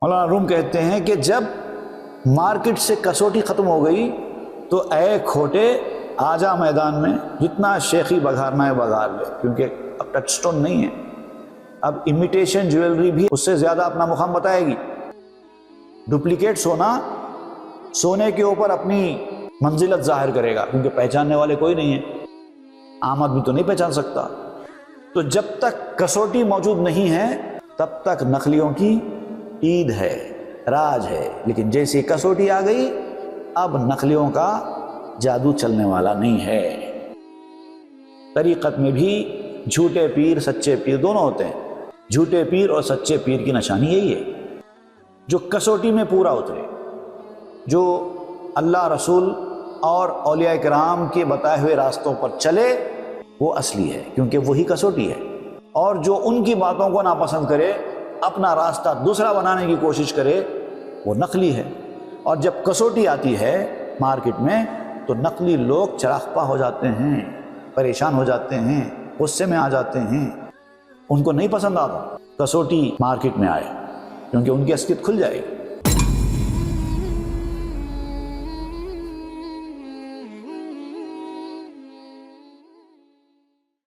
مولانا روم کہتے ہیں کہ جب مارکیٹ سے کسوٹی ختم ہو گئی تو اے کھوٹے آجا میدان میں، جتنا شیخی بگھارنا ہے بگھار لے، کیونکہ اب ٹچ سٹون نہیں ہے، اب امیٹیشن جویلری بھی اس سے زیادہ اپنا مقام بتائے گی۔ ڈپلیکیٹ سونا سونے کے اوپر اپنی منزلت ظاہر کرے گا، کیونکہ پہچاننے والے کوئی نہیں ہے، عام آدمی تو نہیں پہچان سکتا۔ تو جب تک کسوٹی موجود نہیں ہے تب تک نقلیوں کی عید ہے، راج ہے، لیکن جیسی کسوٹی آ گئی اب نقلیوں کا جادو چلنے والا نہیں ہے۔ طریقت میں بھی جھوٹے پیر سچے پیر دونوں ہوتے ہیں، جھوٹے پیر اور سچے پیر کی نشانی یہی ہے، جو کسوٹی میں پورا اترے، جو اللہ رسول اور اولیاء کرام کے بتائے ہوئے راستوں پر چلے، وہ اصلی ہے، کیونکہ وہی کسوٹی ہے۔ اور جو ان کی باتوں کو ناپسند کرے، اپنا راستہ دوسرا بنانے کی کوشش کرے، وہ نقلی ہے۔ اور جب کسوٹی آتی ہے مارکیٹ میں تو نقلی لوگ چراغپا ہو جاتے ہیں، پریشان ہو جاتے ہیں، غصے میں آ جاتے ہیں، ان کو نہیں پسند آتا کسوٹی مارکیٹ میں آئے، کیونکہ ان کی اصلیت کھل جائے گی۔